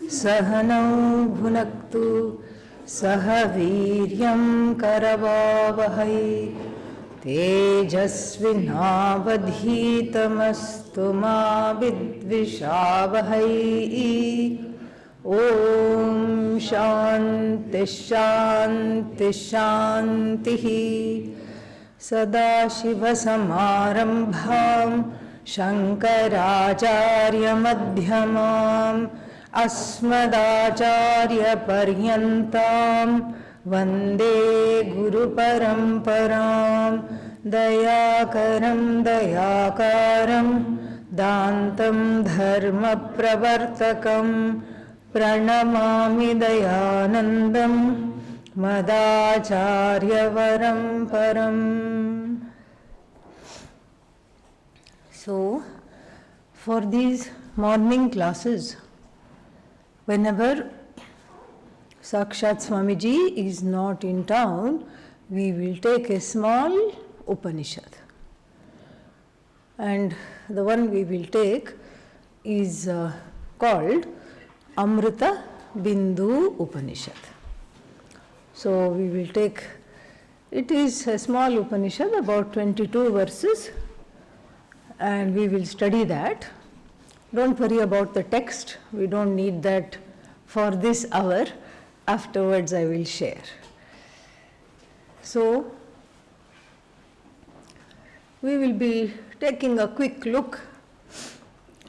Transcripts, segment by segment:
Sahanau bhunaktu sahaviryam karavavahai tejasvinavadhitamastu ma vidvishavahai. Om Shanti Shanti Shanti. Sadashivasamarambham Shankaracharya madhyamam Asmadacharya paryantam Vande Guru Paramparam. Dayakaram Dayakaram Dantam Dharma Pravartakam Pranamami Dayanandam Madacharya Varamparam. So, for these morning classes, whenever Sakshat Swamiji is not in town, we will take a small Upanishad. And the one we will take is called Amritabindu Upanishad. So we will take, it is a small Upanishad, about 22 verses, and we will study that. Don't worry about the text, we don't need that for this hour. Afterwards I will share. So we will be taking a quick look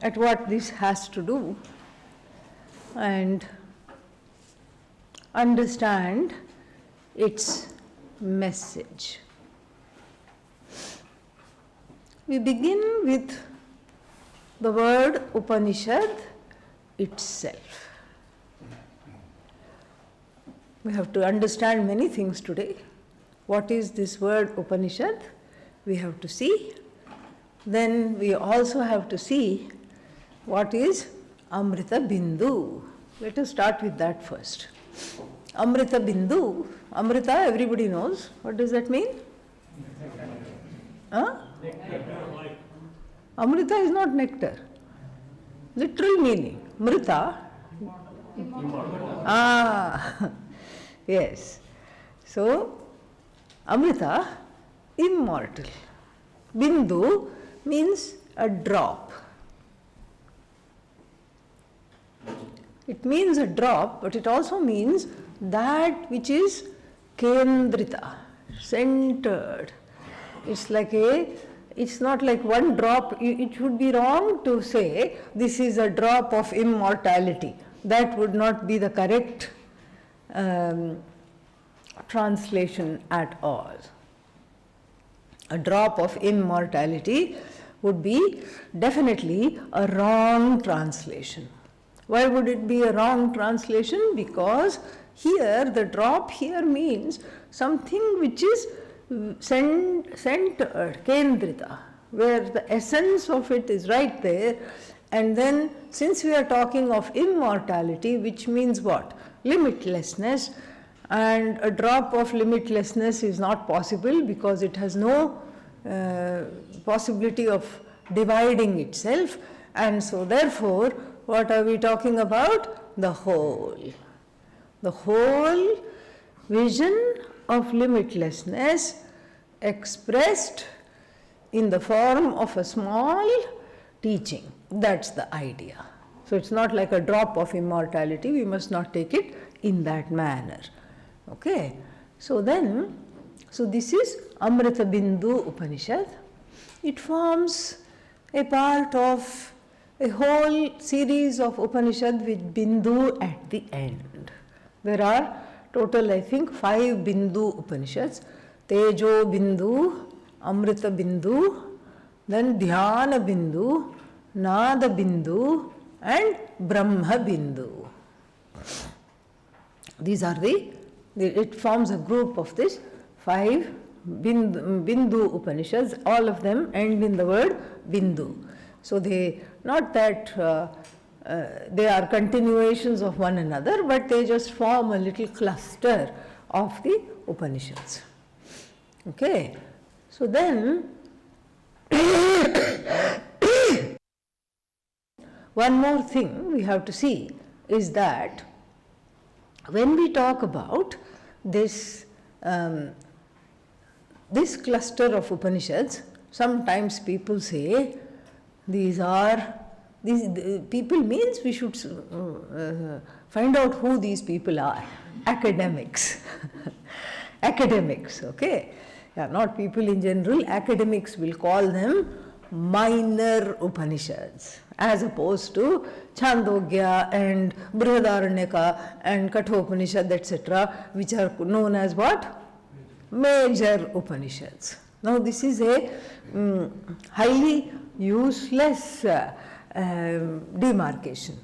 at what this has to do and understand its message. We begin with the word Upanishad itself. We have to understand many things today. What is this word Upanishad? We have to see. Then we also have to see what is Amritabindu. Let us start with that first. Amritabindu. Amrita, everybody knows. What does that mean? Huh? Amrita is not nectar. Literal meaning. Mrita. Yes. So, Amrita, immortal. Bindu means a drop. It means a drop, but it also means that which is kendrita, centered. It's not like one drop. It would be wrong to say this is a drop of immortality. That would not be the correct translation at all. A drop of immortality would be definitely a wrong translation. Why would it be a wrong translation? Because here, the drop here means something which is centered, kendrita, where the essence of it is right there. And then, since we are talking of immortality, which means what? Limitlessness, and a drop of limitlessness is not possible because it has no possibility of dividing itself. And so therefore, what are we talking about? The whole. The whole vision of limitlessness expressed in the form of a small teaching. That's the idea. So it's not like a drop of immortality. We must not take it in that manner. Okay. So this is Amritabindu Upanishad. It forms a part of a whole series of Upanishad with Bindu at the end. There are total, I think, 5 Bindu Upanishads. Tejo Bindu, Amrita Bindu, then Dhyana Bindu, Nada Bindu, and Brahma Bindu. These are it forms a group of this 5 Bindu Upanishads. All of them end in the word Bindu. So not that they are continuations of one another, but they just form a little cluster of the Upanishads. Okay. So then, one more thing we have to see, is that when we talk about this, this cluster of Upanishads, sometimes people say these people means we should find out who these people are. Academics. Academics, okay? Yeah, not people in general. Academics will call them minor Upanishads, as opposed to Chandogya and Brihadaranyaka and Kathopanishad, etc., which are known as what? Major Upanishads. Now, this is a highly useless demarcation.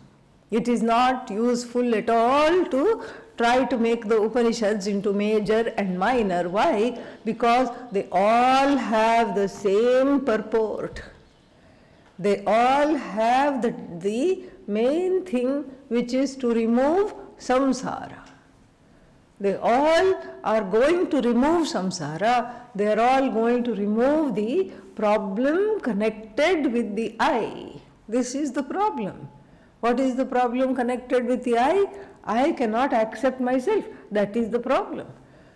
It is not useful at all to try to make the Upanishads into major and minor. Why? Because they all have the same purport. They all have the main thing, which is to remove samsara. They all are going to remove samsara. They are all going to remove the problem connected with the I. This is the problem. What is the problem connected with the I? I cannot accept myself. That is the problem.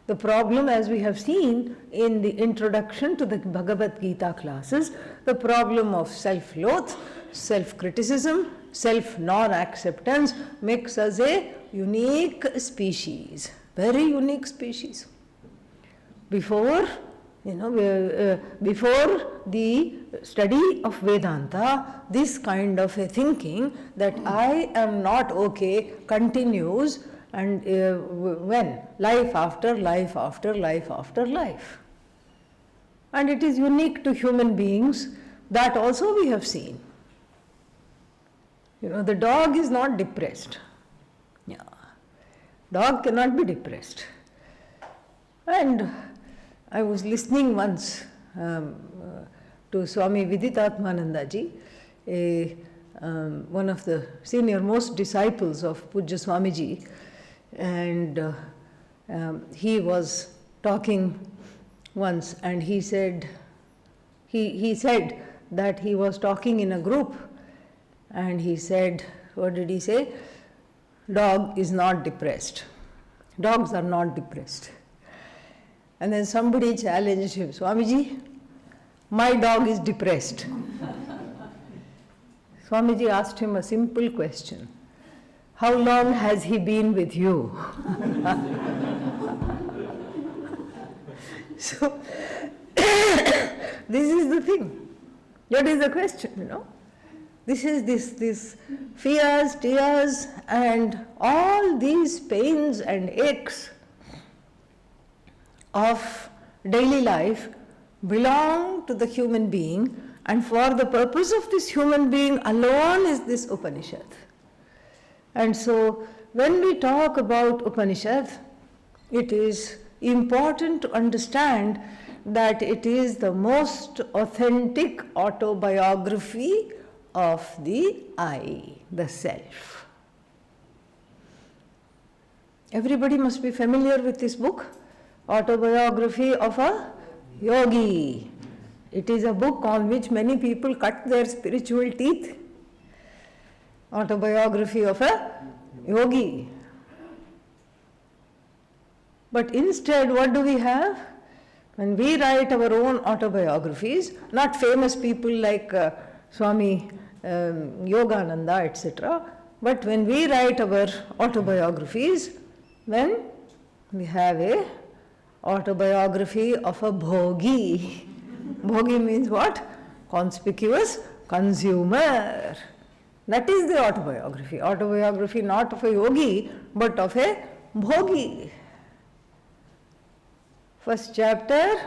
The problem, as we have seen in the introduction to the Bhagavad Gita classes, the problem of self-loath, self-criticism, self-non-acceptance makes us a unique species, very unique species. Before the study of Vedanta, this kind of a thinking that I am not okay continues, and when? Life after life after life after life. And it is unique to human beings. That also we have seen. The dog is not depressed. Yeah. Dog cannot be depressed. And I was listening once to Swami Viditatmananda ji, one of the senior most disciples of Pujya Swamiji, and he was talking once, and he said that he was talking in a group, and he said, what did he say? Dog is not depressed. Dogs are not depressed. And then somebody challenged him, Swamiji, my dog is depressed. Swamiji asked him a simple question. How long has he been with you? So, this is the thing. What is the question, This is this fears, tears, and all these pains and aches of daily life belong to the human being, and for the purpose of this human being alone is this Upanishad. And so when we talk about Upanishad, it is important to understand that it is the most authentic autobiography of the I, the self. Everybody must be familiar with this book, Autobiography of a Yogi. It is a book on which many people cut their spiritual teeth. Autobiography of a Yogi. But instead, what do we have? When we write our own autobiographies, not famous people like Swami Yogananda, etc., but when we write our autobiographies, then we have a autobiography of a bhogi. Bhogi means what? Conspicuous consumer. That is the autobiography. Autobiography not of a yogi, but of a bhogi. First chapter,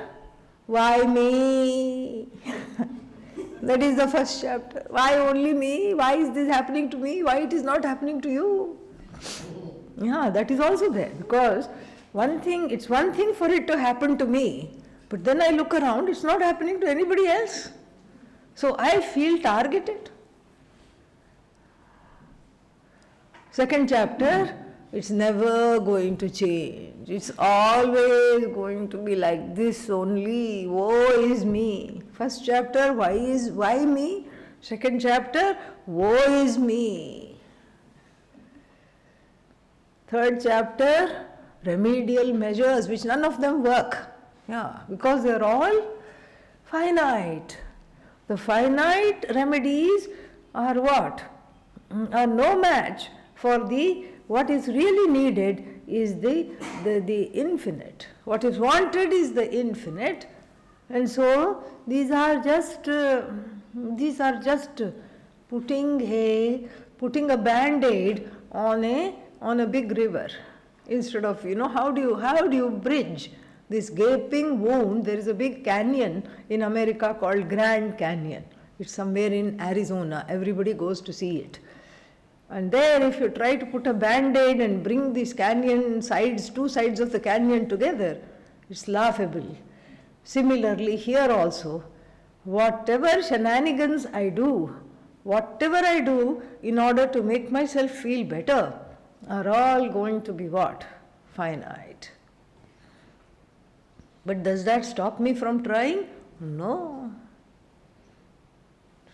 why me? That is the first chapter. Why only me? Why is this happening to me? Why it is not happening to you? Yeah, that is also there, because it's one thing for it to happen to me, but then I look around, it's not happening to anybody else. So I feel targeted. Second chapter, it's never going to change. It's always going to be like this only. Woe is me. First chapter, why me? Second chapter, woe is me. Third chapter, remedial measures, which none of them work. Yeah, because they are all finite. The finite remedies are what? Are no match for what is really needed is the infinite. What is wanted is the infinite, and so these are just putting a band-aid on a big river. Instead of, how do you bridge this gaping wound? There is a big canyon in America called Grand Canyon. It's somewhere in Arizona. Everybody goes to see it. And there, if you try to put a band-aid and bring these canyon sides, two sides of the canyon together, it's laughable. Similarly, here also, whatever shenanigans I do, whatever I do in order to make myself feel better, are all going to be what? Finite. But does that stop me from trying? No.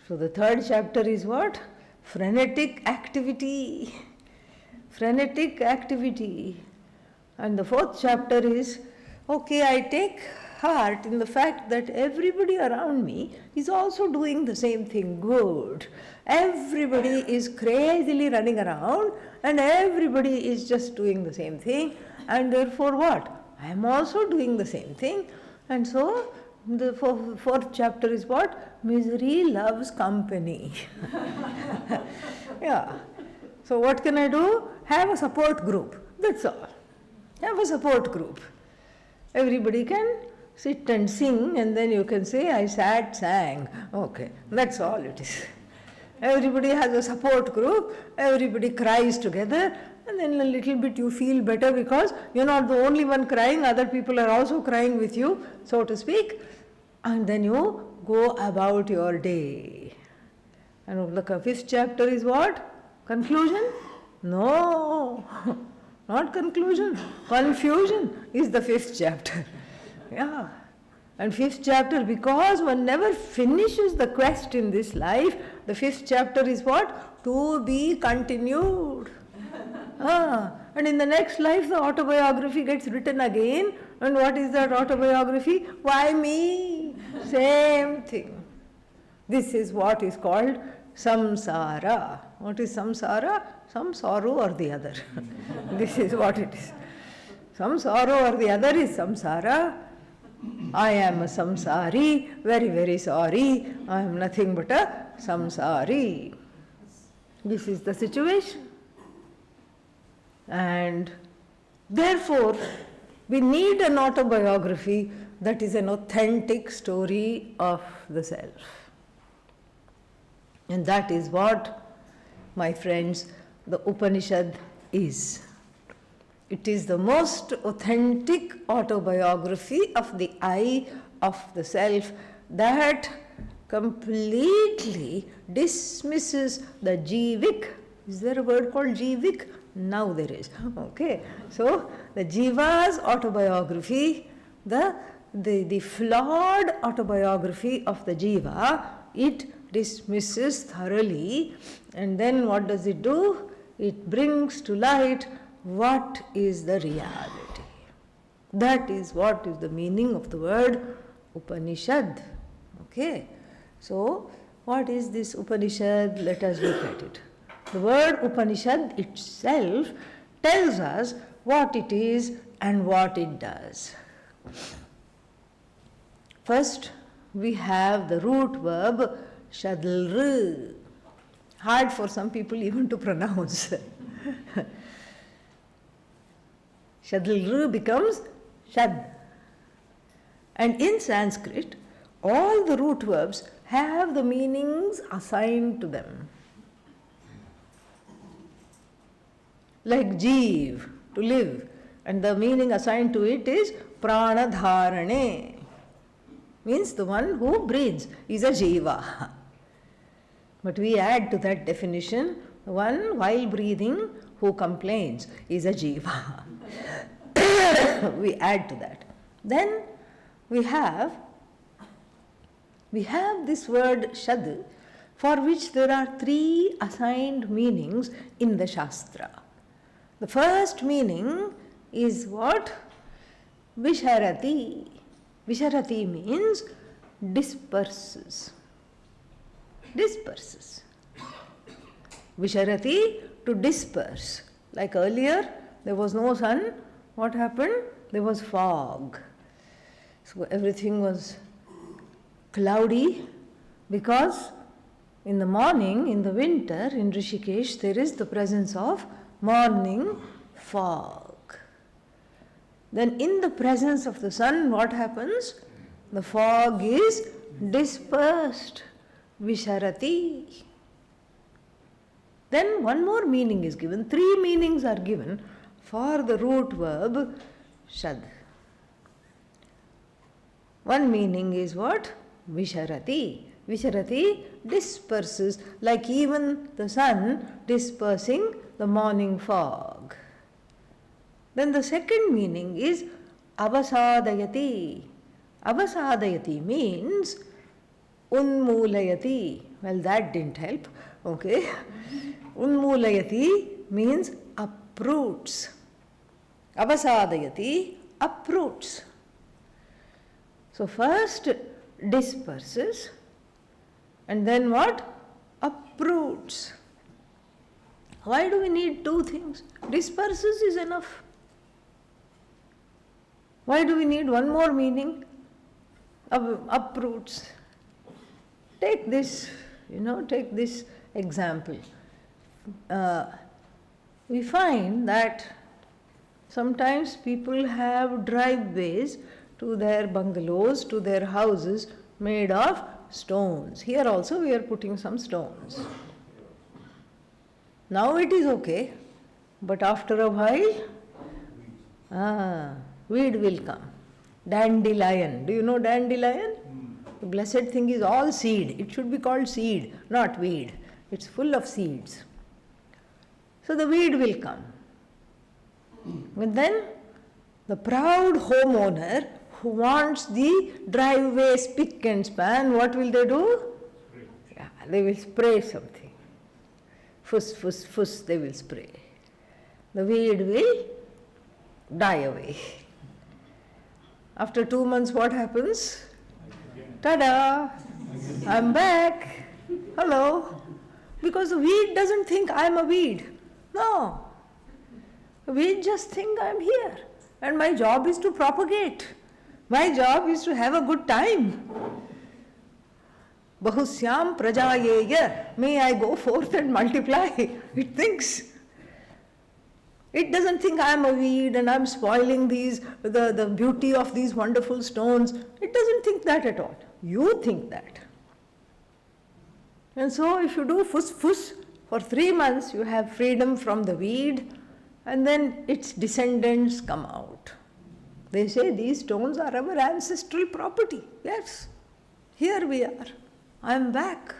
So the third chapter is what? Frenetic activity. Frenetic activity. And the fourth chapter is, okay, I take heart in the fact that everybody around me is also doing the same thing. Good. Everybody is crazily running around and everybody is just doing the same thing, and therefore what? I am also doing the same thing. And so the fourth chapter is what? Misery loves company. Yeah. So what can I do? Have a support group. That's all. Have a support group. Everybody can sit and sing, and then you can say, I sang. Okay, that's all it is. Everybody has a support group, everybody cries together, and then a little bit you feel better because you're not the only one crying, other people are also crying with you, so to speak, and then you go about your day. And the fifth chapter is what? Conclusion? No, not conclusion. Confusion is the fifth chapter. Yeah. And fifth chapter, because one never finishes the quest in this life, the fifth chapter is what? To be continued. And in the next life, the autobiography gets written again. And what is that autobiography? Why me? Same thing. This is what is called samsara. What is samsara? Some sorrow or the other. This is what it is. Some sorrow or the other is samsara. I am a samsari, very, very sorry. I am nothing but a samsari. This is the situation. And therefore, we need an autobiography that is an authentic story of the self. And that is what, my friends, the Upanishad is. It is the most authentic autobiography of the I, of the self, that completely dismisses the jivic. Is there a word called jivic? Now there is. Okay. So the jiva's autobiography, the flawed autobiography of the jiva, it dismisses thoroughly, and then what does it do? It brings to light what is the reality. That is what is the meaning of the word Upanishad. Okay. So what is this Upanishad? Let us look at it. The word Upanishad itself tells us what it is and what it does. First, we have the root verb shadlr. Hard for some people even to pronounce. Shadlr becomes shad. And in Sanskrit, all the root verbs have the meanings assigned to them. Like jeev, to live, and the meaning assigned to it is pranadharane, means the one who breathes is a jiva. But we add to that definition, the one while breathing who complains is a jiva. We add to that. Then we have this word shad, for which there are three assigned meanings in the Shastra. The first meaning is what? Visharati. Visharati means disperses. Disperses. Visharati, to disperse. Like earlier, there was no sun. What happened? There was fog. So everything was cloudy because in the morning, in the winter, in Rishikesh, there is the presence of morning fog. Then in the presence of the sun, what happens? The fog is dispersed. Visharati. Then one more meaning is given. 3 meanings are given for the root verb shad. One meaning is what? Visharati. Visharati disperses, like even the sun dispersing the morning fog. Then the second meaning is avasadayati. Avasadayati means unmulayati. Well, that didn't help. Okay. Unmulayati means uproots. Avasadayati, uproots. So first disperses and then what? Uproots. Why do we need 2 things? Disperses is enough. Why do we need one more meaning? Uproots. Take this, take this example. We find that sometimes people have driveways to their bungalows, to their houses made of stones. Here also we are putting some stones. Now it is okay, but after a while, weed will come. Dandelion. Do you know dandelion? The blessed thing is all seed. It should be called seed, not weed. It's full of seeds. So the weed will come. And then the proud homeowner who wants the driveway spick and span, what will they do? Yeah, they will spray something. Fuss, fuss, fuss, they will spray. The weed will die away. After 2 months, what happens? Ta-da! I'm back. Hello. Because the weed doesn't think I'm a weed. No. The weed just think I'm here. And my job is to propagate. My job is to have a good time. Bahusyam prajayeya. May I go forth and multiply. It thinks. It doesn't think I'm a weed and I'm spoiling the beauty of these wonderful stones. It doesn't think that at all. You think that. And so if you do fuss fuss for 3 months, you have freedom from the weed and then its descendants come out. They say these stones are our ancestral property. Yes, here we are. I am back.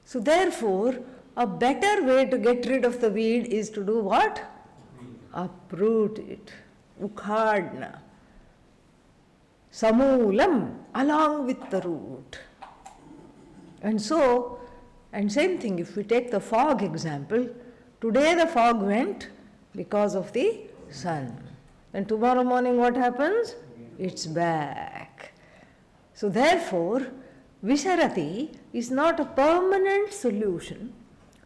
So therefore, a better way to get rid of the weed is to do what? Uproot it. Ukhadna. Samulam, along with the root. And so, and same thing, if we take the fog example, today the fog went because of the sun. And tomorrow morning what happens? It's back. So therefore, Visharati is not a permanent solution.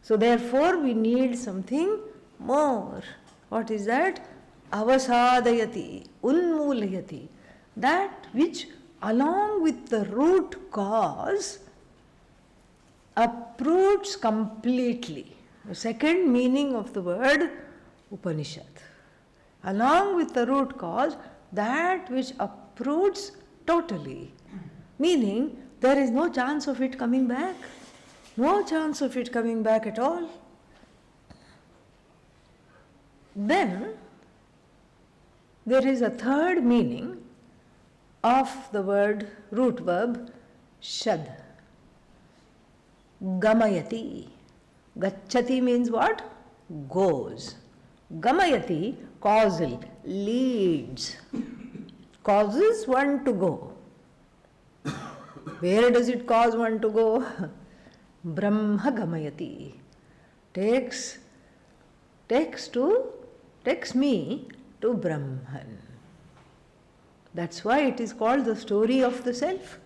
So therefore we need something more. What is that? Avasadayati, unmulayati. That which along with the root cause uproots completely. The second meaning of the word Upanishad. Along with the root cause, that which uproots totally. Meaning, there is no chance of it coming back. No chance of it coming back at all. Then, there is a third meaning of the word root verb shad. Gamayati. Gacchati means what? Goes. Gamayati, causal, leads. Causes one to go. Where does it cause one to go? Brahma gamayati. Takes takes me to Brahman. That's why it is called the story of the self.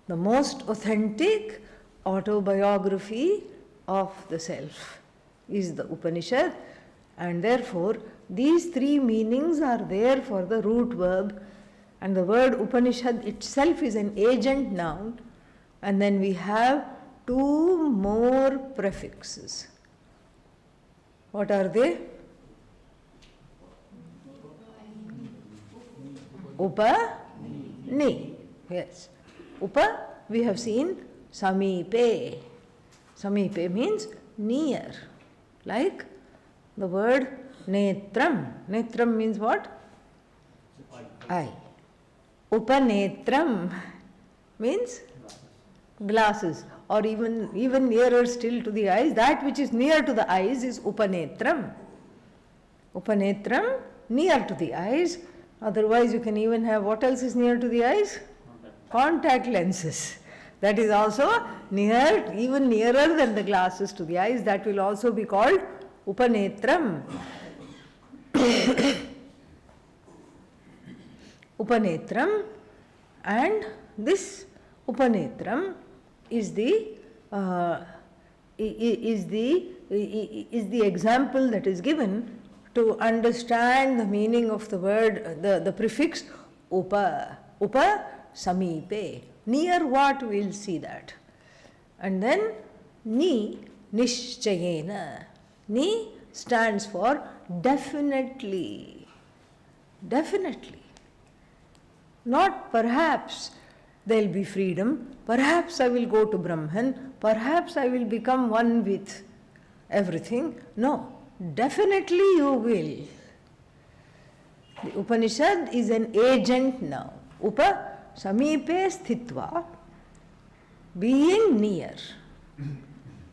The most authentic autobiography of the self is the Upanishad, and therefore these three meanings are there for the root verb, and the word Upanishad itself is an agent noun, and then we have two more prefixes. What are they? Upa, ni. Yes. Upa, we have seen samipe. Samipe means near. Like the word netram. Netram means what? Eye. Upanetram means glasses, or even nearer still to the eyes. That which is near to the eyes is upanetram. Upanetram, near to the eyes. Otherwise you can even have, what else is near to the eyes? Contact lenses. That is also near, even nearer than the glasses to the eyes. That will also be called upanetram. Upanetram, and this upanetram is the example that is given to understand the meaning of the word, the prefix upa. Upa samipe. Near what? We will see that. And then ni, nishchayena. Ni stands for definitely. Definitely. Not perhaps there will be freedom, perhaps I will go to Brahman, perhaps I will become one with everything. No, definitely you will. The Upanishad is an agent now. Upa samipe sthitva, being near.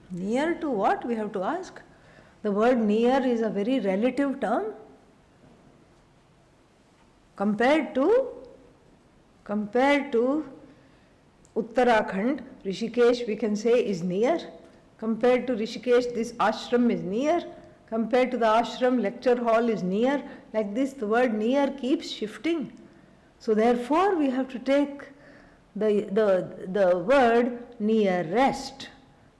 Near to what? We have to ask. The word near is a very relative term. Compared to Uttarakhand, Rishikesh we can say is near. Compared to Rishikesh, this ashram is near. Compared to the ashram, lecture hall is near. Like this, the word near keeps shifting. So therefore, we have to take the word nearest.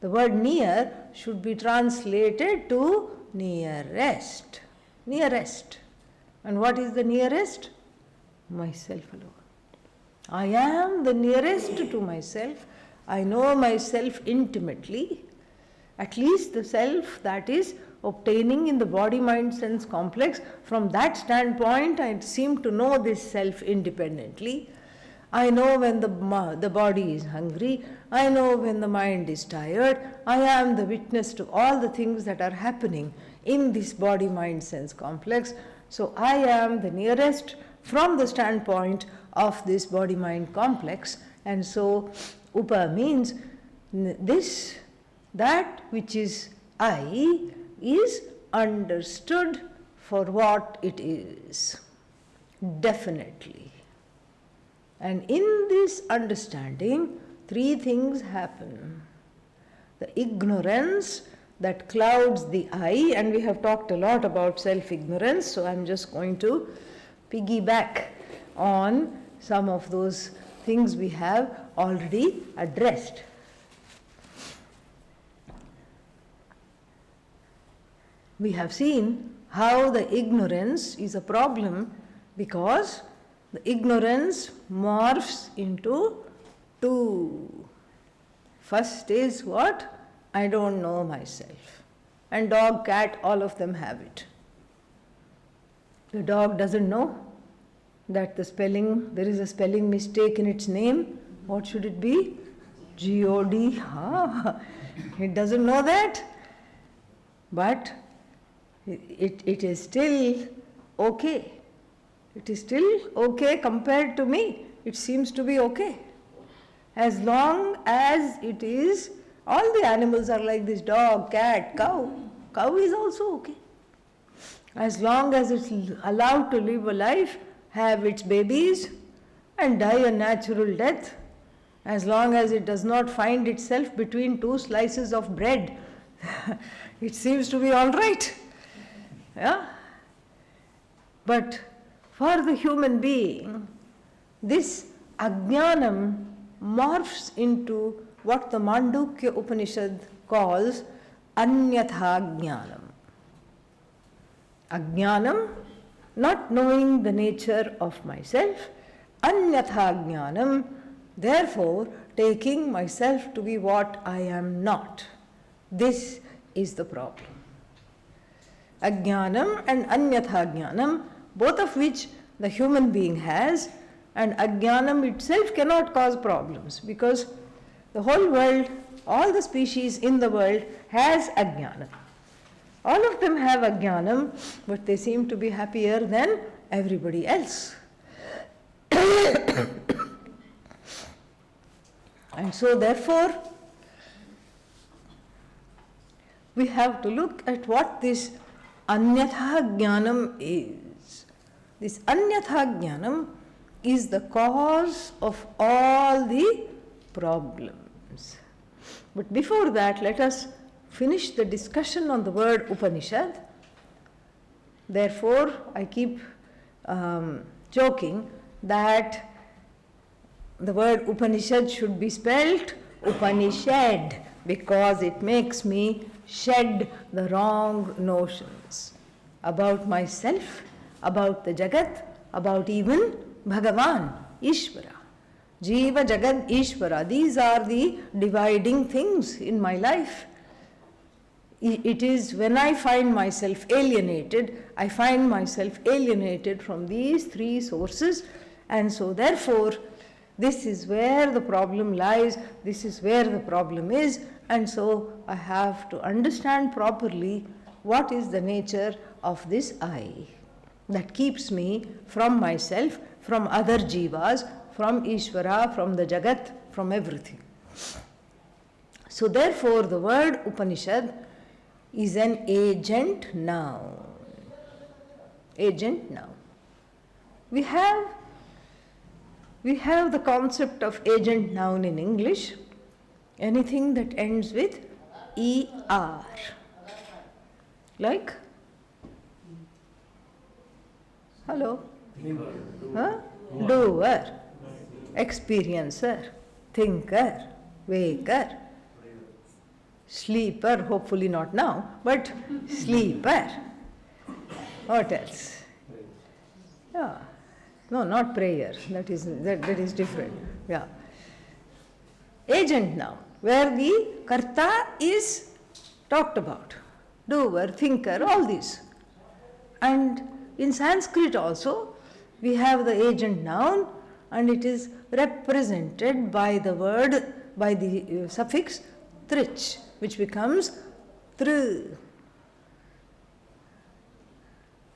The word near should be translated to nearest. Nearest. And what is the nearest? Myself alone. I am the nearest to myself. I know myself intimately. At least the self that is obtaining in the body-mind-sense complex. From that standpoint, I seem to know this self independently. I know when the body is hungry. I know when the mind is tired. I am the witness to all the things that are happening in this body-mind-sense complex. So I am the nearest from the standpoint of this body-mind complex. And so Upa means this, that which is I, is understood for what it is, definitely. And in this understanding, three things happen. The ignorance that clouds the I, and we have talked a lot about self-ignorance, so I'm just going to piggyback on some of those things we have already addressed. We have seen how the ignorance is a problem because the ignorance morphs into two. First is what? I don't know myself. And dog, cat, all of them have it. The dog doesn't know that there is a spelling mistake in its name. What should it be? G-O-D. It doesn't know that. But it is still okay. It is still okay compared to me. It seems to be okay. As long as it is, all the animals are like this, dog, cat, cow. Cow is also okay. As long as it's allowed to live a life, have its babies and die a natural death, as long as it does not find itself between two slices of bread It seems to be all right. Yeah? But for the human being, this ajnanam morphs into what the Mandukya Upanishad calls anyatha jnanam. Ajnanam, not knowing the nature of myself, anyatha jnanam, therefore taking myself to be what I am not. This is the problem. Ajnanam and anyatha jnanam, both of which the human being has, and ajnanam itself cannot cause problems because the whole world, all the species in the world has ajnanam. All of them have ajnanam, but they seem to be happier than everybody else. And so therefore, we have to look at what this anyatha jnanam is. This anyatha jnanam is the cause of all the problems. But before that, let us finish the discussion on the word Upanishad. Therefore, I keep joking that the word Upanishad should be spelled Upanishad because it makes me shed the wrong notions about myself, about the Jagat, about even Bhagavan, Ishvara. Jiva, Jagat, Ishvara. These are the dividing things in my life. It is when I find myself alienated, I find myself alienated from these three sources, and so therefore this is where the problem lies, this is where the problem is, and so I have to understand properly what is the nature of this I that keeps me from myself, from other jivas, from Ishvara, from the Jagat, from everything. So therefore the word Upanishad is an agent noun. Agent noun. We have the concept of agent noun in English, anything that ends with ER. Like? Hello? Huh? Doer, experiencer, thinker, waker, sleeper, hopefully not now, but sleeper. What else? Yeah. No, not prayer. That is different. Yeah. Agent noun, where the karta is talked about. Doer, thinker, all these. And in Sanskrit also, we have the agent noun, and it is represented by the word, by the suffix trich, which becomes tr.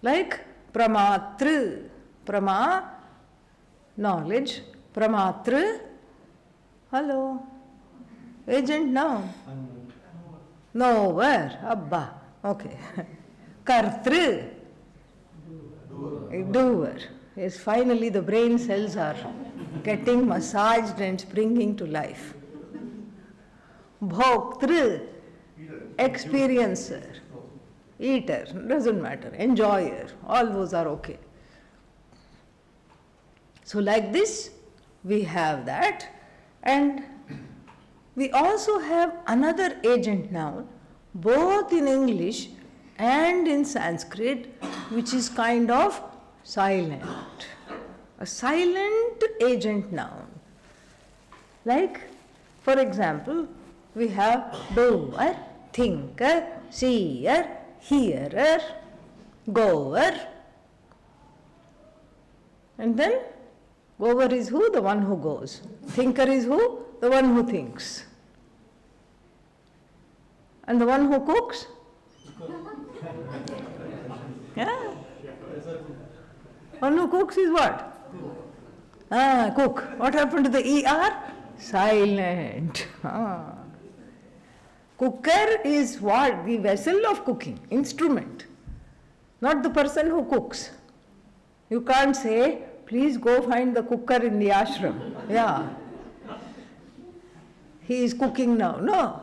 Like pramatr, prama, knowledge, pramatr, hello, agent noun, knower, abba, okay, kartr, doer. Yes, finally the brain cells are getting massaged and springing to life. Bhoktr, experiencer, eater, doesn't matter, enjoyer, all those are okay. So like this, we have that, and we also have another agent noun, both in English and in Sanskrit, which is kind of silent. A silent agent noun. Like, for example, we have doer, thinker, seer, hearer, goer. And then, goer is who? The one who goes. Thinker is who? The one who thinks. And the one who cooks? Yeah. One who cooks is what? Cook. What happened to the ER? Silent. Cooker is what? The vessel of cooking, instrument, not the person who cooks. You can't say, please go find the cooker in the ashram. Yeah. He is cooking now. No.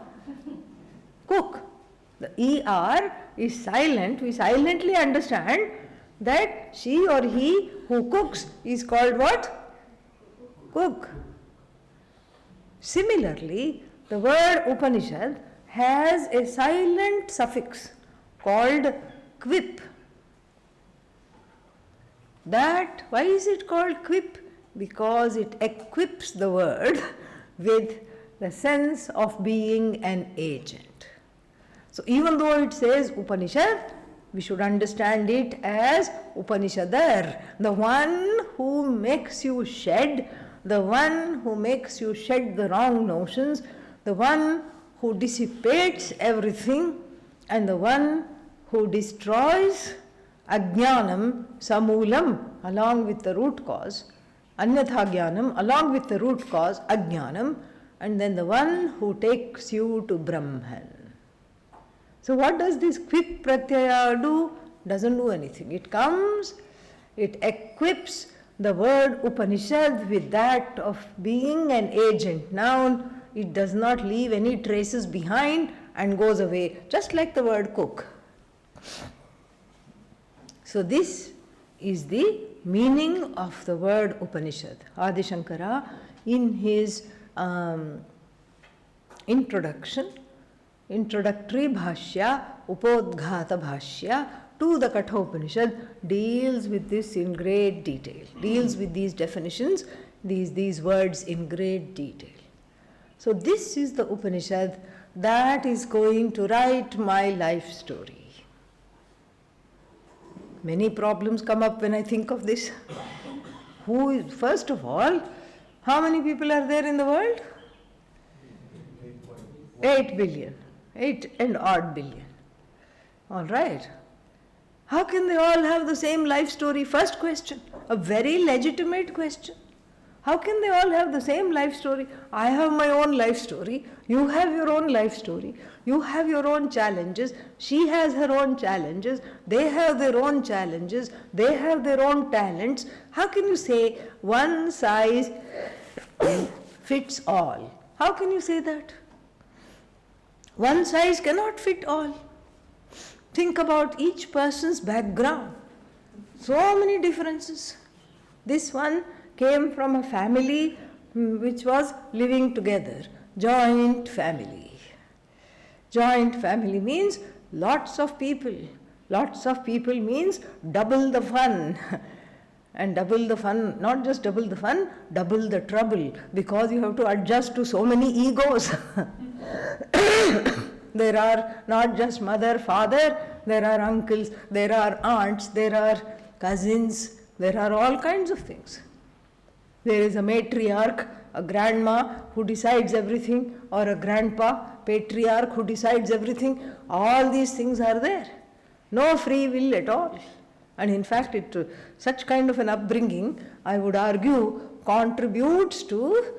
Cook. The ER is silent. We silently understand that she or he who cooks is called what? Cook. Similarly, the word Upanishad has a silent suffix called quip. That, why is it called quip? Because it equips the word with the sense of being an agent. So even though it says Upanishad, we should understand it as Upanishadar, the one who makes you shed, the one who makes you shed the wrong notions, the one who dissipates everything, and the one who destroys ajnanam samulam along with the root cause, anyatha jnanam along with the root cause ajnanam, and then the one who takes you to Brahman. So what does this quip pratyaya do? Doesn't do anything. It comes, it equips the word Upanishad with that of being an agent noun. It does not leave any traces behind and goes away, just like the word cook. So this is the meaning of the word Upanishad. Adi Shankara, in his introductory bhashya, Upodghata bhashya to the Kathopanishad, deals with this in great detail, deals with these definitions, these words in great detail. So this is the Upanishad that is going to write my life story. Many problems come up when I think of this. First of all, how many people are there in the world? 8 billion. 8 and odd billion. All right. How can they all have the same life story? First question, a very legitimate question. How can they all have the same life story? I have my own life story. You have your own life story. You have your own challenges. She has her own challenges. They have their own challenges. They have their own talents. How can you say one size fits all? How can you say that? One size cannot fit all. Think about each person's background. So many differences. This one came from a family which was living together. Joint family. Joint family means lots of people. Lots of people means double the fun. And double the fun, not just double the fun, double the trouble, because you have to adjust to so many egos. There are not just mother, father, there are uncles, there are aunts, there are cousins, there are all kinds of things. There is a matriarch, a grandma who decides everything, or a grandpa, patriarch who decides everything. All these things are there. No free will at all. And in fact, such kind of an upbringing, I would argue, contributes to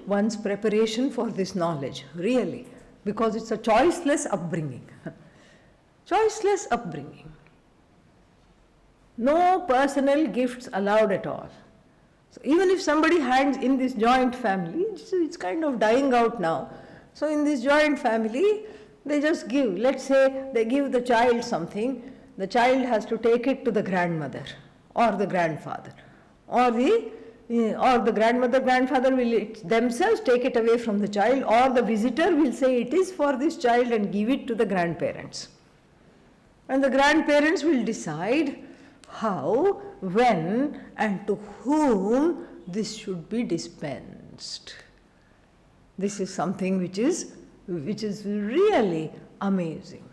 one's preparation for this knowledge, really, because it's a choiceless upbringing. Choiceless upbringing. No personal gifts allowed at all. So even if somebody hands in this joint family, it's kind of dying out now. So in this joint family, they just give. Let's say they give the child something, the child has to take it to the grandmother or the grandfather, or the grandmother, grandfather will themselves take it away from the child, or the visitor will say it is for this child and give it to the grandparents. And the grandparents will decide how, when, and to whom this should be dispensed. This is something which is really amazing,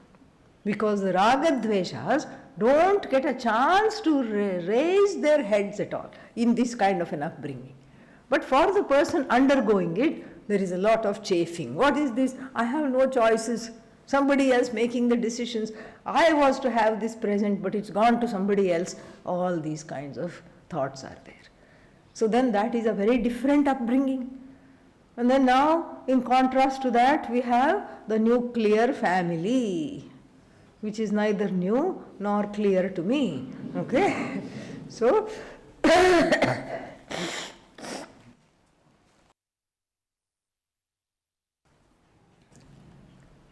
because the raga dveshas don't get a chance to raise their heads at all in this kind of an upbringing. But for the person undergoing it, there is a lot of chafing. What is this? I have no choices. Somebody else making the decisions. I was to have this present, but it's gone to somebody else. All these kinds of thoughts are there. So then that is a very different upbringing. And then now, in contrast to that, we have the nuclear family, which is neither new nor clear to me. Okay? So,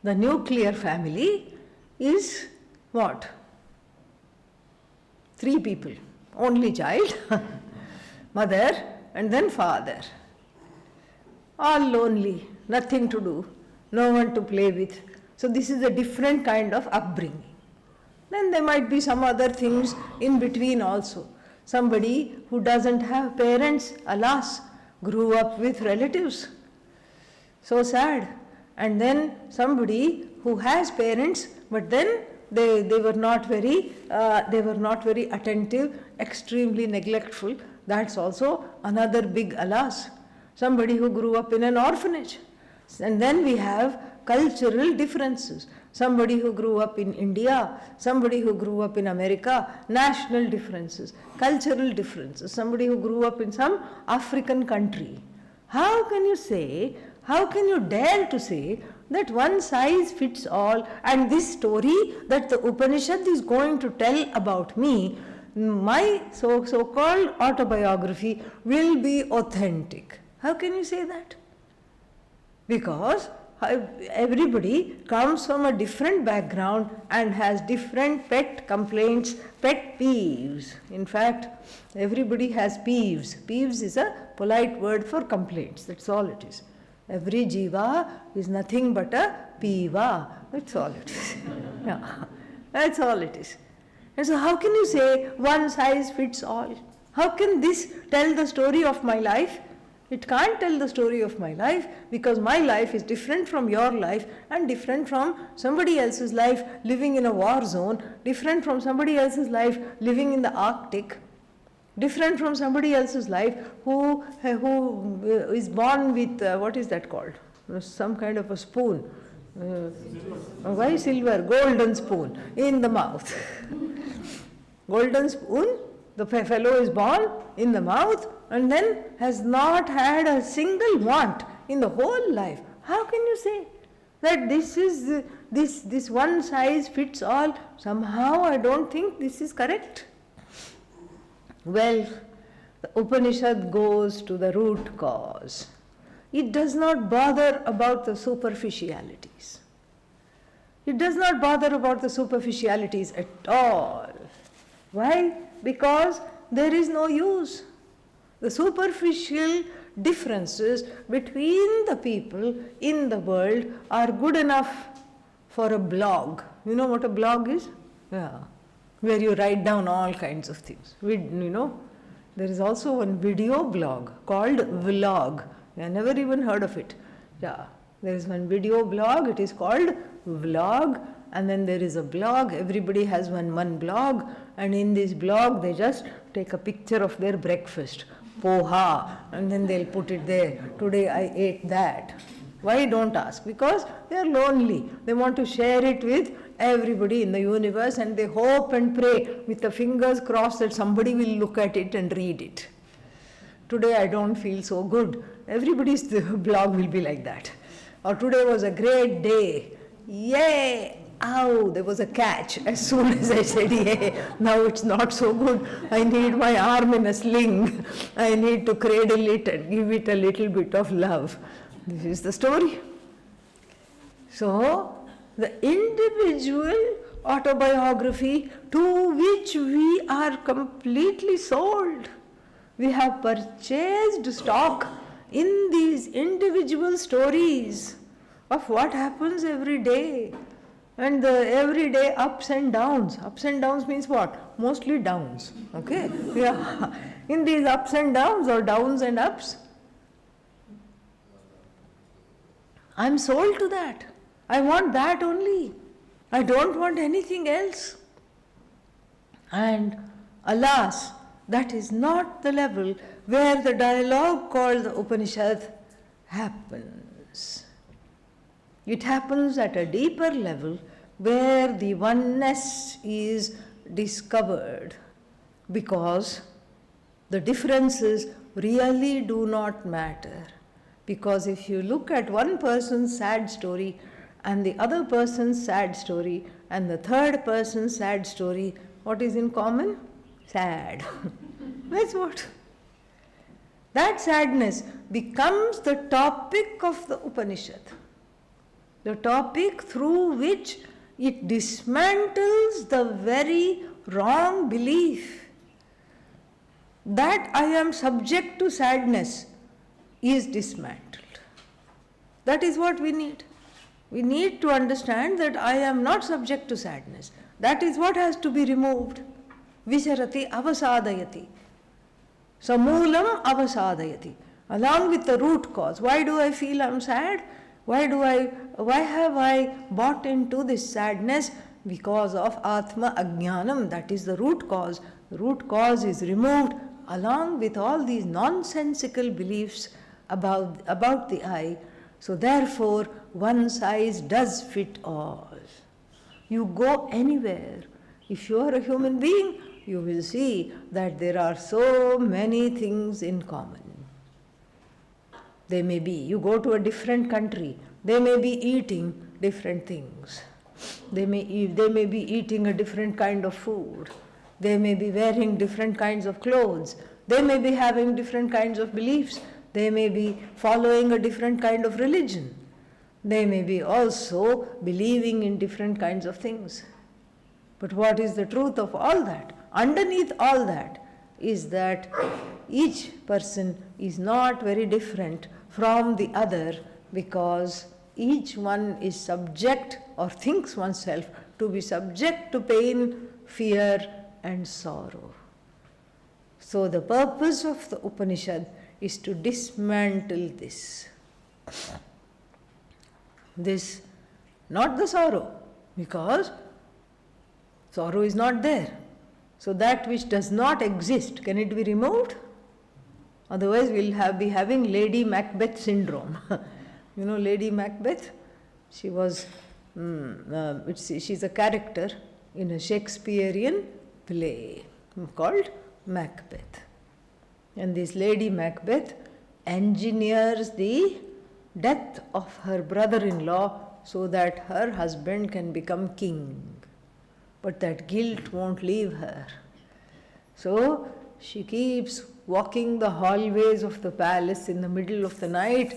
The nuclear family is what? 3 people, only child, mother and then father. All lonely, nothing to do, no one to play with. So this is a different kind of upbringing. Then there might be some other things in between also. Somebody who doesn't have parents, alas, grew up with relatives. So sad. And then somebody who has parents, but then they were not very attentive, extremely neglectful. That's also another big alas. Somebody who grew up in an orphanage. And then we have cultural differences. Somebody who grew up in India, somebody who grew up in America, national differences, cultural differences, somebody who grew up in some African country. How can you dare to say that one size fits all, and this story that the Upanishad is going to tell about me, my so-called autobiography, will be authentic? How can you say that? Because everybody comes from a different background and has different pet complaints, pet peeves. In fact, everybody has peeves. Peeves is a polite word for complaints. That's all it is. Every jiva is nothing but a peeva. That's all it is. Yeah, that's all it is. And so how can you say one size fits all? How can this tell the story of my life? It can't tell the story of my life, because my life is different from your life and different from somebody else's life living in a war zone, different from somebody else's life living in the Arctic, different from somebody else's life who is born with, what is that called? Some kind of a spoon. Why silver? Golden spoon in the mouth. Golden spoon, the fellow is born in the mouth and then has not had a single want in the whole life. How can you say that this is this one size fits all? Somehow I don't think this is correct. Well, the Upanishad goes to the root cause. It does not bother about the superficialities. It does not bother about the superficialities at all. Why? Because there is no use. The superficial differences between the people in the world are good enough for a blog. You know what a blog is? Yeah. Where you write down all kinds of things. There is also one video blog called vlog. I never even heard of it. Yeah. There is one video blog, it is called vlog, and then there is a blog. Everybody has one blog, and in this blog they just take a picture of their breakfast, poha, and then they'll put it there. Today I ate that. Why? Don't ask. Because they are lonely. They want to share it with everybody in the universe, and they hope and pray with the fingers crossed that somebody will look at it and read it. Today I don't feel so good. Everybody's blog will be like that. Or today was a great day. Yay! Ow, there was a catch. As soon as I said yay, now it's not so good. I need my arm in a sling. I need to cradle it and give it a little bit of love. This is the story. So, the individual autobiography to which we are completely sold. We have purchased stock in these individual stories of what happens every day, and the everyday ups and downs. Ups and downs means what? Mostly downs. Okay? Yeah. In these ups and downs, or downs and ups, I'm sold to that. I want that only. I don't want anything else. And alas, that is not the level where the dialogue called the Upanishad happens. It happens at a deeper level where the oneness is discovered, because the differences really do not matter. Because if you look at one person's sad story and the other person's sad story and the third person's sad story, what is in common? Sad. That's what. That sadness becomes the topic of the Upanishad. the topic through which it dismantles the very wrong belief that I am subject to sadness is dismantled. That is what we need. We need to understand that I am not subject to sadness. That is what has to be removed. Visharati avasadayati. Samulam avasadayati. Along with the root cause. Why do I feel I am sad? Why have I bought into this sadness? Because of Atma Ajnanam. That is the root cause. The root cause is removed along with all these nonsensical beliefs about the I. So therefore, one size does fit all. You go anywhere. If you are a human being, you will see that there are so many things in common. They may be, you go to a different country, they may be eating different things. They may be eating a different kind of food. They may be wearing different kinds of clothes. They may be having different kinds of beliefs. They may be following a different kind of religion. They may be also believing in different kinds of things. But what is the truth of all that? Underneath all that is that each person is not very different from the other, because each one is subject or thinks oneself to be subject to pain, fear and sorrow. So the purpose of the Upanishad is to dismantle this. This, not the sorrow, because sorrow is not there. So that which does not exist, can it be removed? Otherwise we'll be having Lady Macbeth syndrome. You know Lady Macbeth? She was, she's a character in a Shakespearean play called Macbeth. And this Lady Macbeth engineers the death of her brother-in-law so that her husband can become king. But that guilt won't leave her. So she keeps walking the hallways of the palace in the middle of the night,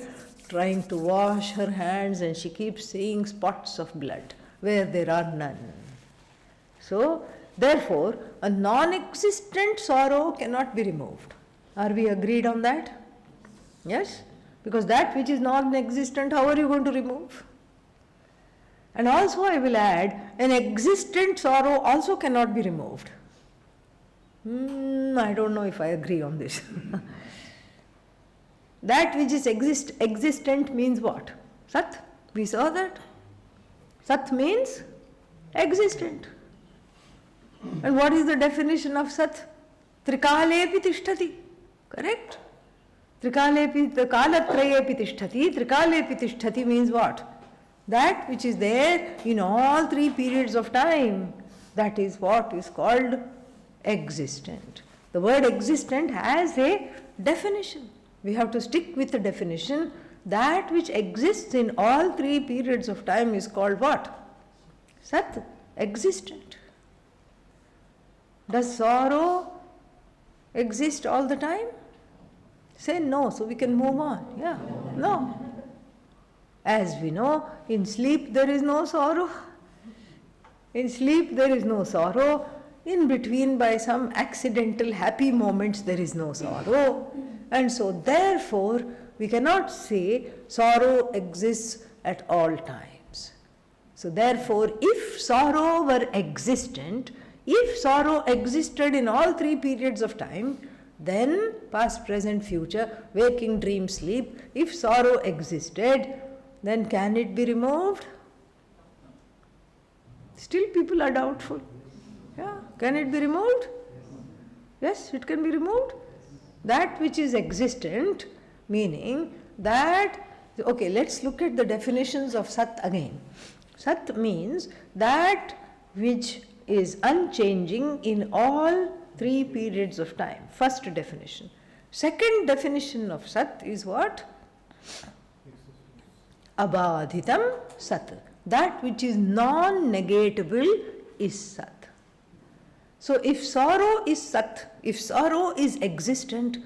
trying to wash her hands, and she keeps seeing spots of blood where there are none. So, therefore, a non-existent sorrow cannot be removed. Are we agreed on that? Yes? Because that which is non-existent, how are you going to remove? And also I will add, an existent sorrow also cannot be removed. I don't know if I agree on this. That which is existent means what? Sat. We saw that. Sat means existent. And what is the definition of Sat? Trikalepi tishtati. Correct? Trikalepi, kalatrayepi tishtati. Trikalepi tishtati means what? That which is there in all three periods of time. That is what is called existent. The word existent has a definition. We have to stick with the definition. That which exists in all three periods of time is called what? Sat, existent. Does sorrow exist all the time? Say no, so we can move on. Yeah, no. As we know, in sleep there is no sorrow. In sleep there is no sorrow. In between, by some accidental happy moments, there is no sorrow. And so therefore, we cannot say sorrow exists at all times. So therefore, if sorrow were existent, if sorrow existed in all three periods of time, then past, present, future, waking, dream, sleep, if sorrow existed, then can it be removed? Still people are doubtful. Yeah, can it be removed? Yes, it can be removed. That which is existent, meaning that, okay, let's look at the definitions of Sat again. Sat means that which is unchanging in all three periods of time. First definition. Second definition of Sat is what? Abadhitam Sat. That which is non-negatable is Sat. So if sorrow is Sat, if sorrow is existent,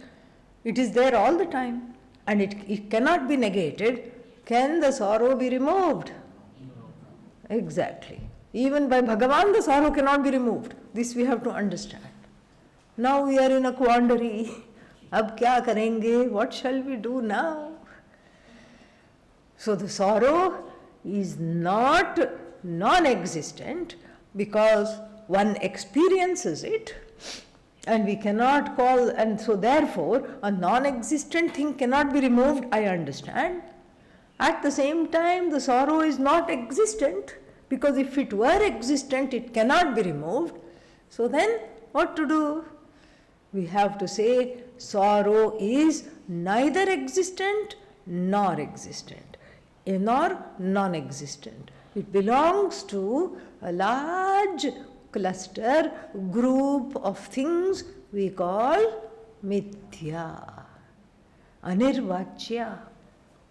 it is there all the time and it cannot be negated, can the sorrow be removed? Exactly. Even by Bhagavan, the sorrow cannot be removed. This we have to understand. Now we are in a quandary. Ab kya karenge? What shall we do now? So the sorrow is not non-existent because one experiences it, and we cannot call, and so therefore a non-existent thing cannot be removed, I understand. At the same time, the sorrow is not existent, because if it were existent, it cannot be removed. So then, what to do? We have to say sorrow is neither existent nor existent, nor non-existent. It belongs to a large cluster, group of things we call mithya, anirvachya.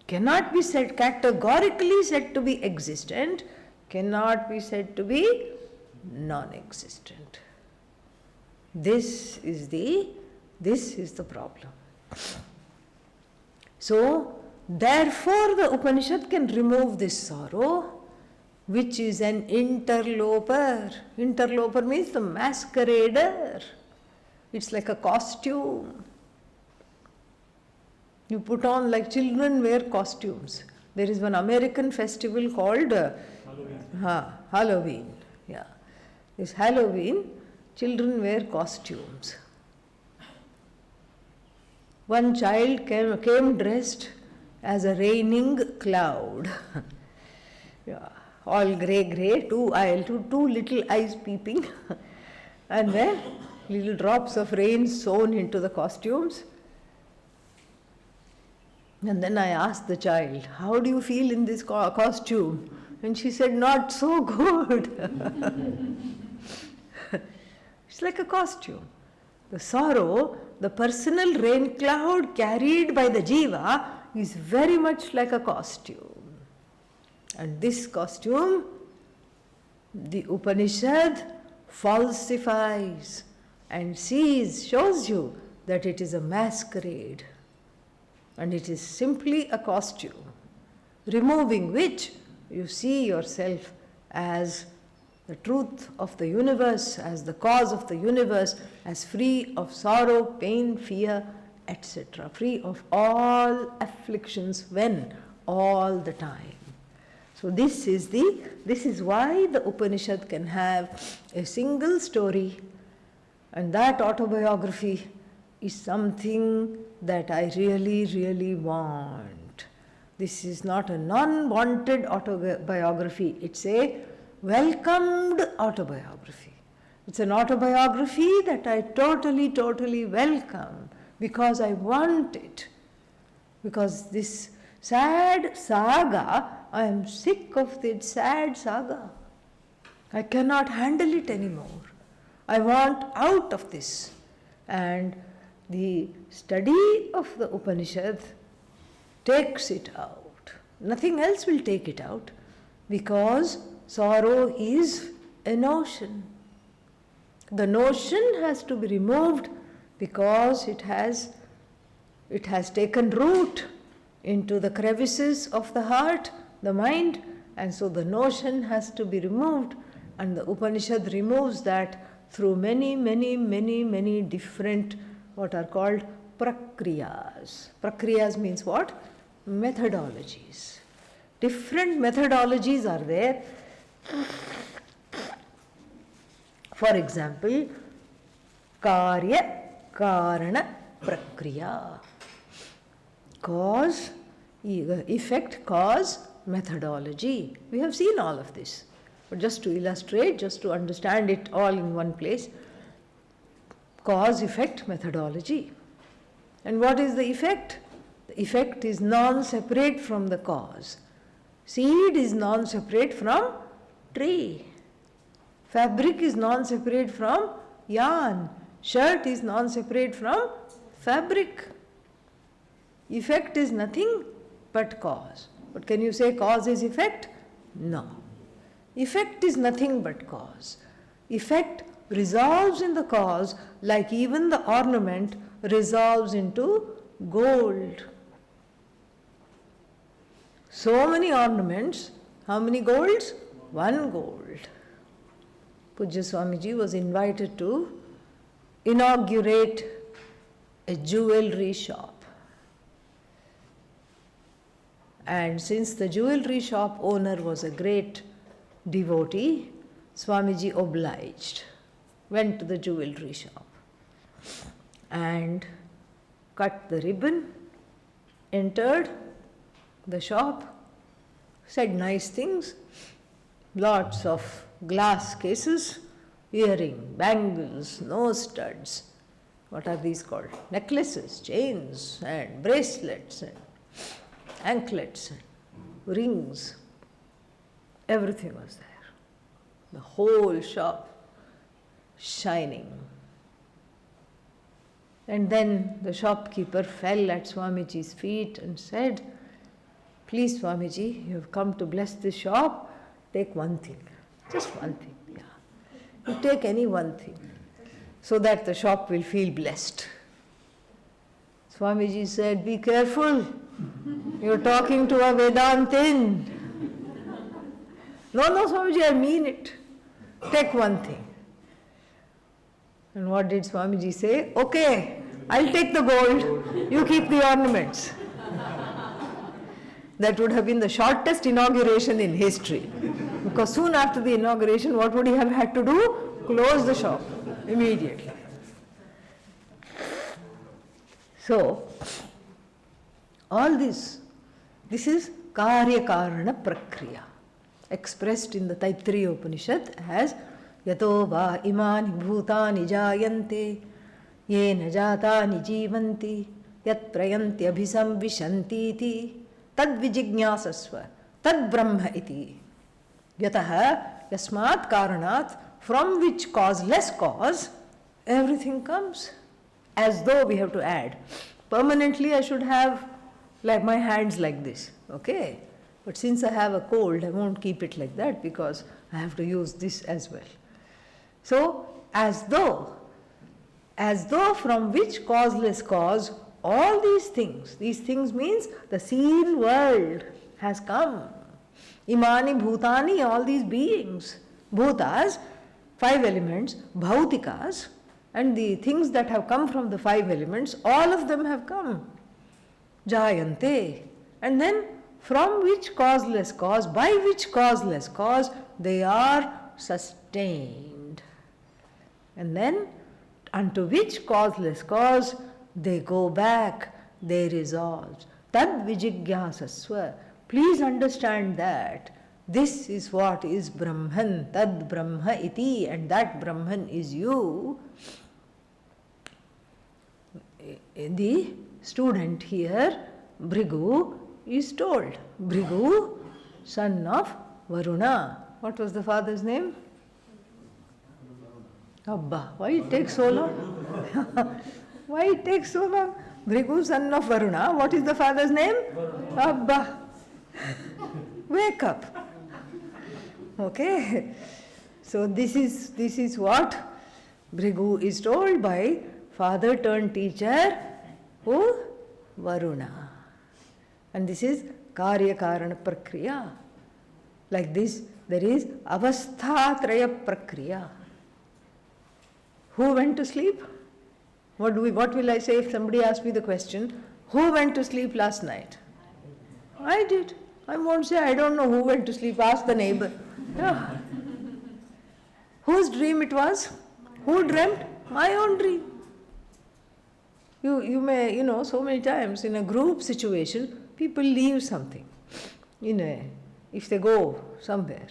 Cannot be said, categorically said to be existent, cannot be said to be non-existent. This is the problem. So, therefore the Upanishad can remove this sorrow, which is an interloper. Interloper means the masquerader. It's like a costume. You put on, like children wear costumes. There is one American festival called Halloween. Yeah. This Halloween, children wear costumes. One child came dressed as a raining cloud. Yeah. All grey, two little eyes peeping, and then little drops of rain sewn into the costumes. And then I asked the child, how do you feel in this costume? And she said, not so good. It's like a costume. The sorrow, the personal rain cloud carried by the jiva, is very much like a costume. And this costume, the Upanishad falsifies and shows you that it is a masquerade. And it is simply a costume, removing which you see yourself as the truth of the universe, as the cause of the universe, as free of sorrow, pain, fear, etc., free of all afflictions, when? All the time. So this is why the Upanishad can have a single story, and that autobiography is something that I really, really want. This is not a non-wanted autobiography, it's a welcomed autobiography. It's an autobiography that I totally, totally welcome because I want it. Because this sad saga, I am sick of this sad saga. I cannot handle it anymore. I want out of this. And the study of the Upanishad takes it out. Nothing else will take it out, because sorrow is a notion. The notion has to be removed because it has taken root into the crevices of the heart, the mind, and so the notion has to be removed, and the Upanishad removes that through many, many, many, many different what are called prakriyas. Prakriyas means what? Methodologies. Different methodologies are there. For example, karya, karana, prakriya. Cause, effect, cause, methodology. We have seen all of this. But just to illustrate, just to understand it all in one place, cause, effect, methodology. And what is the effect? The effect is non-separate from the cause. Seed is non-separate from tree. Fabric is non-separate from yarn. Shirt is non-separate from fabric. Effect is nothing but cause. But can you say cause is effect? No. Effect is nothing but cause. Effect resolves in the cause, like even the ornament resolves into gold. So many ornaments, how many golds? one gold. Pujya Swamiji was invited to inaugurate a jewelry shop. And since the jewelry shop owner was a great devotee, Swamiji obliged, went to the jewelry shop and cut the ribbon, entered the shop, said nice things, lots of glass cases, earring, bangles, nose studs, what are these called? Necklaces, chains and bracelets and anklets and rings. Everything was there. The whole shop shining. And then the shopkeeper fell at Swamiji's feet and said, please Swamiji, you have come to bless this shop, take one thing, just one thing. Yeah. You take any one thing, so that the shop will feel blessed. Swamiji said, be careful, you're talking to a Vedantin. No, Swamiji, I mean it. Take one thing. And what did Swamiji say? Okay, I'll take the gold, you keep the ornaments. That would have been the shortest inauguration in history. Because soon after the inauguration, what would he have had to do? Close the shop immediately. So, all this is Karya Karana Prakriya, expressed in the Taittiriya Upanishad as Yato va imani bhutani jayante, yena jatani jivanti, yat prayanti abhisam vishanti tad vijignyasasva, tad brahma iti. Yataha yasmat karanat, from which causeless cause, everything comes. As though we have to add. Permanently I should have like my hands like this, okay? But since I have a cold, I won't keep it like that because I have to use this as well. So, as though from which causeless cause, all these things means the seen world has come. Imani, bhutani, all these beings. Bhutas, 5 elements, bhautikas, and the things that have come from the 5 elements, all of them have come. Jayante. And then from which causeless cause, by which causeless cause, they are sustained. And then unto which causeless cause, they go back, they resolve. Tad vijigyasasva. Please understand that this is what is Brahman, tad Brahma iti, and that Brahman is you. The student here, Bhrigu, is told. Bhrigu, son of Varuna. What was the father's name? Abba. Why it takes so long? Why it takes so long? Bhrigu, son of Varuna. What is the father's name? Abba. Wake up. Okay. So this is what Bhrigu is told by father turned teacher, who? Varuna. And this is Karya Karana Prakriya. Like this, there is Avasthatraya Prakriya. Who went to sleep? What will I say if somebody asks me the question, who went to sleep last night? I did. I won't say I don't know who went to sleep, ask the neighbor. Yeah. Whose dream it was? Who dreamt? My own dream. You may, so many times in a group situation, people leave something. If they go somewhere,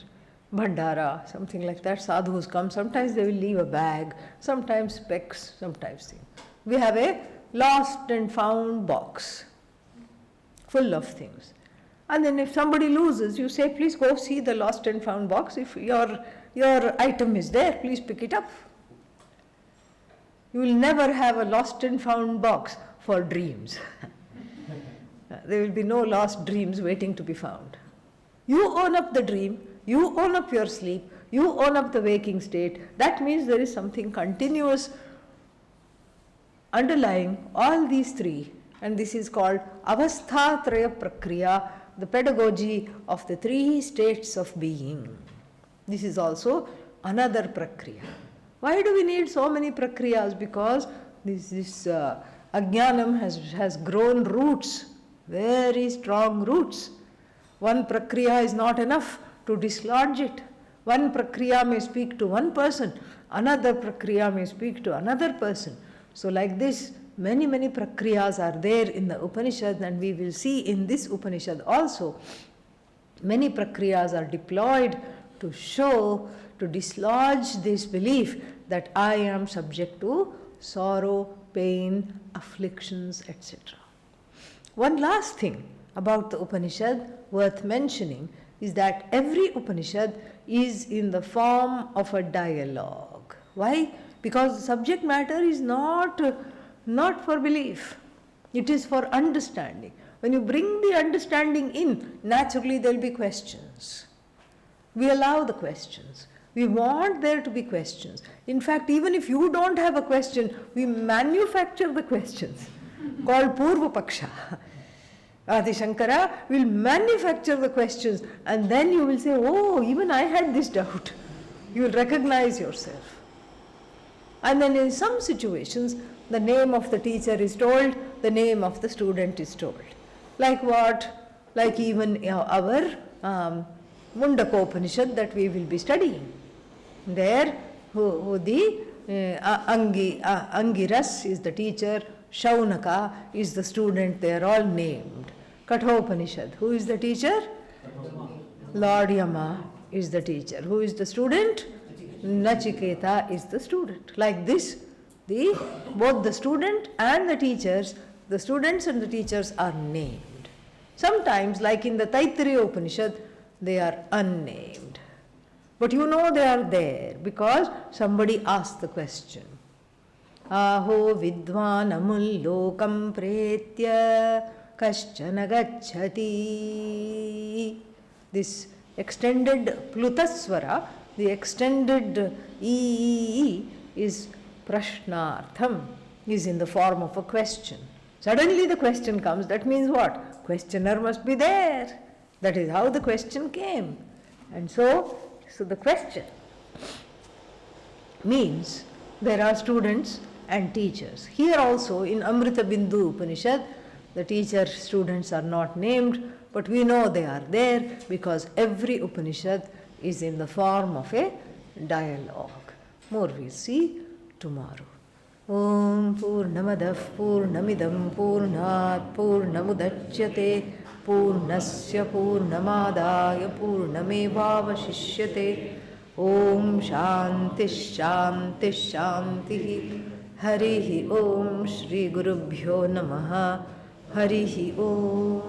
Bhandara, something like that, sadhus come, sometimes they will leave a bag, sometimes specs, sometimes things. We have a lost and found box full of things. And then if somebody loses, you say, please go see the lost and found box. If your item is there, please pick it up. You will never have a lost and found box for dreams. There will be no lost dreams waiting to be found. You own up the dream, you own up your sleep, you own up the waking state. That means there is something continuous underlying all these three. And this is called Avasthatraya Prakriya, the pedagogy of the 3 states of being. This is also another prakriya. Why do we need so many prakriyas? Because this ajnanam has grown roots, very strong roots. One prakriya is not enough to dislodge it. One prakriya may speak to one person, another prakriya may speak to another person. So like this, many prakriyas are there in the Upanishads, and we will see in this Upanishad also, many prakriyas are deployed to show, to dislodge this belief that I am subject to sorrow, pain, afflictions, etc. One last thing about the Upanishad worth mentioning is that every Upanishad is in the form of a dialogue. Why? Because the subject matter is not for belief, it is for understanding. When you bring the understanding in, naturally there will be questions. We allow the questions. We want there to be questions. In fact, even if you don't have a question, we manufacture the questions, called Purva Paksha. Adi Shankara will manufacture the questions, and then you will say, oh, even I had this doubt. You will recognize yourself. And then in some situations, the name of the teacher is told, the name of the student is told. Like what? Like even our Mundaka Upanishad that we will be studying. There, who the Angiras is the teacher, Shaunaka is the student, they are all named. Kathopanishad, who is the teacher? Lord Yama is the teacher. Who is the student? Nachiketa is the student. Like this, both the student and the teachers, the students and the teachers are named. Sometimes, like in the Taittiriya Upanishad, they are unnamed. But you know they are there because somebody asked the question. Aho vidvan amul lokam pretya kaschana gacchati. This extended Plutaswara, the extended E is prashnartham, is in the form of a question. Suddenly the question comes, that means what? Questioner must be there. That is how the question came. And so the question means there are students and teachers. Here also in Amritabindu Upanishad, the teacher students are not named, but we know they are there because every Upanishad is in the form of a dialogue. More we'll see tomorrow. Om Purnamadav Purnamidam Purnat Purnamudachyate Purnasya Purnamadaya Purnamevavashishyate. Om Shanti Shanti Shanti. Harihi Om Shri Gurubhyo Namaha. Harihi Om.